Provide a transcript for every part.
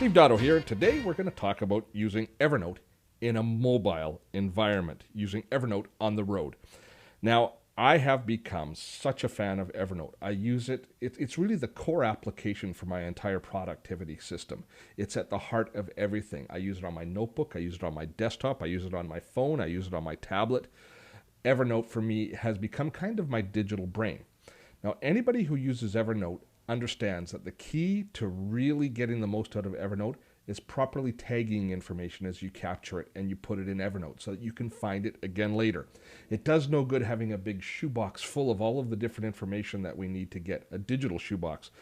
Steve Dotto here. Today we're going to talk about using Evernote in a mobile environment, using Evernote on the road. Now, I have become such a fan of Evernote. I use it. It's really the core application for my entire productivity system. It's at the heart of everything. I use it on my notebook. I use it on my desktop. I use it on my phone. I use it on my tablet. Evernote for me has become kind of my digital brain. Now, anybody who uses Evernote understands that the key to really getting the most out of Evernote is properly tagging information as you capture it and you put it in Evernote so that you can find it again later. It does no good having a big shoebox full of all of the different information that we need to get, a digital shoebox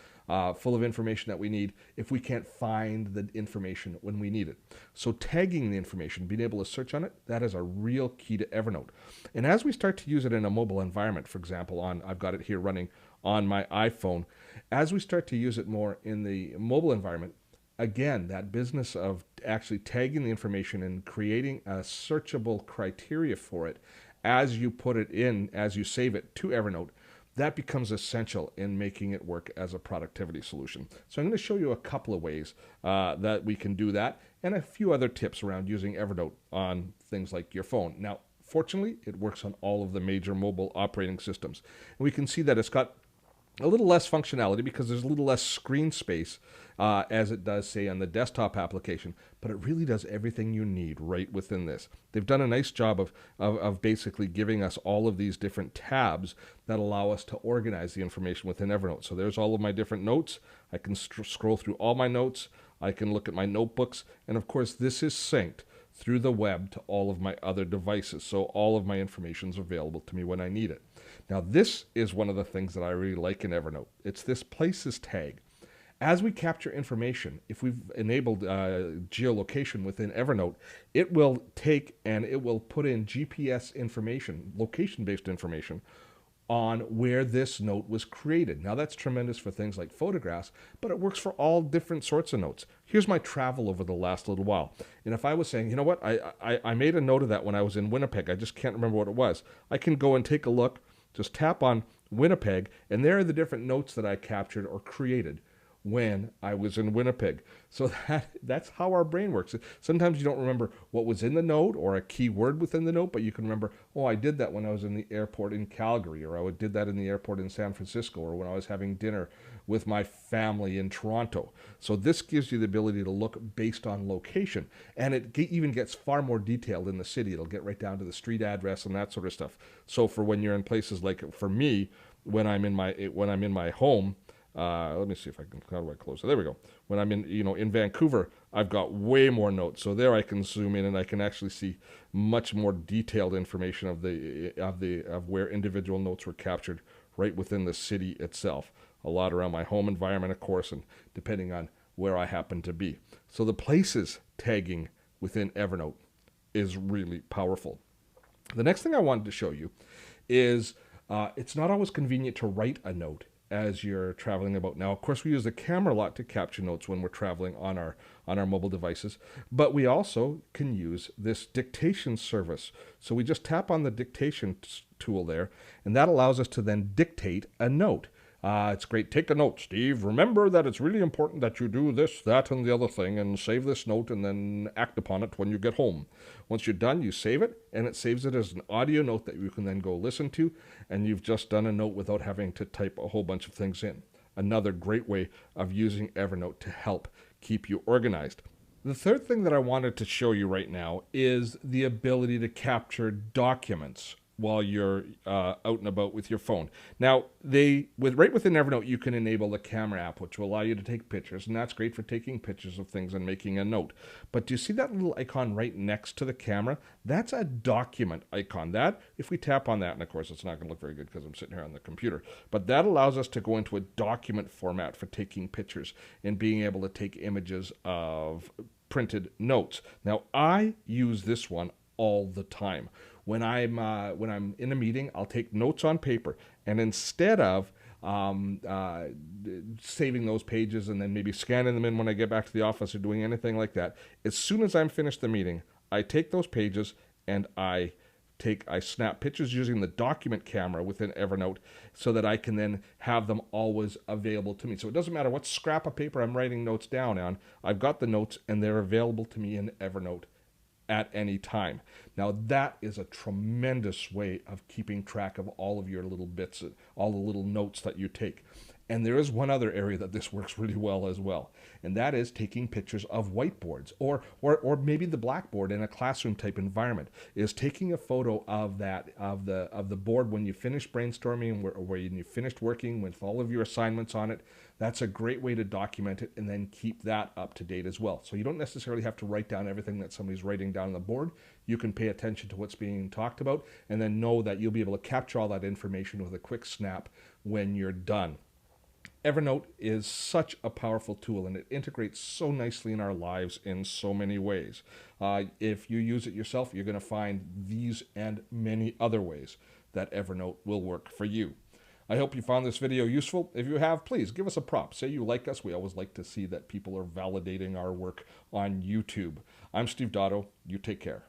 full of information that we need if we can't find the information when we need it. So tagging the information, being able to search on it, that is a real key to Evernote. And as we start to use it in a mobile environment, for example, I've got it here running on my iPhone, as we start to use it more in the mobile environment, again, that business of actually tagging the information and creating a searchable criteria for it as you put it in, as you save it to Evernote, that becomes essential in making it work as a productivity solution. So I'm going to show you a couple of ways that we can do that and a few other tips around using Evernote on things like your phone. Now, fortunately, it works on all of the major mobile operating systems. And we can see that it's got a little less functionality because there's a little less screen space as it does, say, on the desktop application, but it really does everything you need right within this. They've done a nice job of basically giving us all of these different tabs that allow us to organize the information within Evernote. So there's all of my different notes. I can scroll through all my notes. I can look at my notebooks. And of course, this is synced through the web to all of my other devices. So all of my information is available to me when I need it. Now, this is one of the things that I really like in Evernote. It's this places tag. As we capture information, if we've enabled geolocation within Evernote, it will take and it will put in GPS information, location-based information, on where this note was created. Now, that's tremendous for things like photographs, but it works for all different sorts of notes. Here's my travel over the last little while. And if I was saying, you know what, I made a note of that when I was in Winnipeg. I just can't remember what it was. I can go and take a look, just tap on Winnipeg, and there are the different notes that I captured or created when I was in Winnipeg. So that's how our brain works. Sometimes you don't remember what was in the note or a key word within the note, but you can remember, oh, I did that when I was in the airport in Calgary, or I did that in the airport in San Francisco, or when I was having dinner with my family in Toronto. So this gives you the ability to look based on location, and it even gets far more detailed in the city. It'll get right down to the street address and that sort of stuff. So for when you're in places like, for me, when I'm in my home, let me see if I can, how do I close it? There we go. When I'm in Vancouver, I've got way more notes. So there I can zoom in and I can actually see much more detailed information of where individual notes were captured right within the city itself. A lot around my home environment, of course, and depending on where I happen to be. So the places tagging within Evernote is really powerful. The next thing I wanted to show you is it's not always convenient to write a note as you're traveling about. Now, of course, we use the camera a lot to capture notes when we're traveling on our mobile devices, but we also can use this dictation service. So we just tap on the dictation tool there, and that allows us to then dictate a note. It's great. Take a note, Steve. Remember that it's really important that you do this, that, and the other thing, and save this note and then act upon it when you get home. Once you're done, you save it, and it saves it as an audio note that you can then go listen to, and you've just done a note without having to type a whole bunch of things in. Another great way of using Evernote to help keep you organized. The third thing that I wanted to show you right now is the ability to capture documents while you're out and about with your phone. Now, right within Evernote, you can enable the camera app, which will allow you to take pictures, and that's great for taking pictures of things and making a note. But do you see that little icon right next to the camera? That's a document icon. That, if we tap on that, and of course it's not going to look very good because I'm sitting here on the computer, but that allows us to go into a document format for taking pictures and being able to take images of printed notes. Now, I use this one all the time. When I'm in a meeting, I'll take notes on paper, and instead of saving those pages and then maybe scanning them in when I get back to the office or doing anything like that, as soon as I'm finished the meeting, I take those pages and I I snap pictures using the document camera within Evernote so that I can then have them always available to me. So it doesn't matter what scrap of paper I'm writing notes down on, I've got the notes and they're available to me in Evernote at any time. Now that is a tremendous way of keeping track of all of your little bits, all the little notes that you take. And there is one other area that this works really well as well, and that is taking pictures of whiteboards or maybe the blackboard in a classroom type environment. Is taking a photo of the board when you finish brainstorming, where you finished working with all of your assignments on it. That's a great way to document it and then keep that up to date as well. So you don't necessarily have to write down everything that somebody's writing down on the board. You can pay attention to what's being talked about and then know that you'll be able to capture all that information with a quick snap when you're done. Evernote is such a powerful tool and it integrates so nicely in our lives in so many ways. If you use it yourself, you're going to find these and many other ways that Evernote will work for you. I hope you found this video useful. If you have, please give us a prop. Say you like us. We always like to see that people are validating our work on YouTube. I'm Steve Dotto. You take care.